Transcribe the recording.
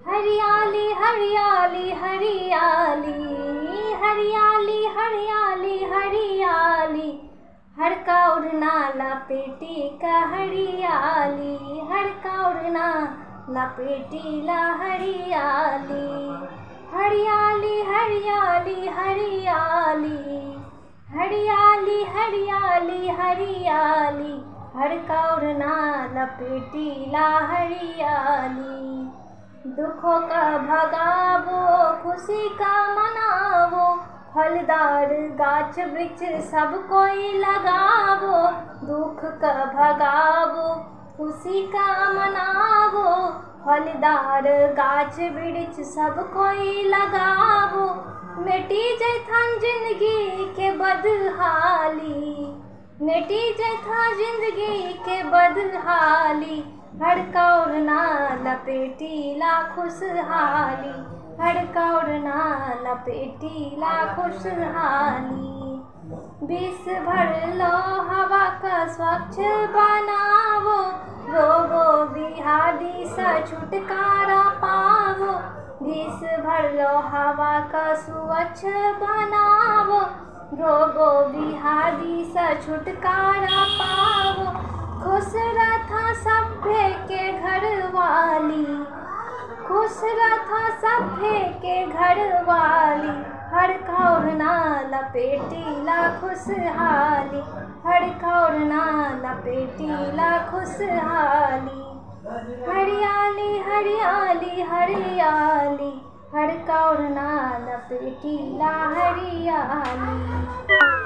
हरियाली हरियाली हरियाली हरियाली हरियाली हरियाली, हर का उड़ना लपेटी का हरियाली, हर का उड़ना लपेटी ला हरियाली। हरियाली हरियाली हरियाली हरियाली हरियाली हरियाली, हर का उड़ना लपेटी ला हरियाली। दुखों का भगावो खुशी का मनावो, फलदार गाछ वृक्ष सब कोई लगावो। दुख का भगावो खुशी का मनावो, फलदार गाछ वृक्ष सब कोई लगावो। मिटी जैथन जिंदगी के बदहाली, मिटी जैथा जिंदगी के बदहाली, हर का उड़ना लपेटी ला खुशहाली, हर का उड़ना लपेटी ला खुशहाली। विष भर लो हवा का स्वच्छ बनावो, रोगो बिहारी से छुटकारा पावो। विष भर लो हवा का स्वच्छ बनावो, रोगो बिहारी से छुटकारा पावो। खुश रथा सभ्य के घर वाली, खुश रथा सभ्य के घर वाली, हर का उड़ना लपेटी ला खुशहाली, हर का उड़ना लपेटी ला खुशहाली। हरियाली हरियाली हरियाली, हर का उड़ना लपेटी ला हरियाली।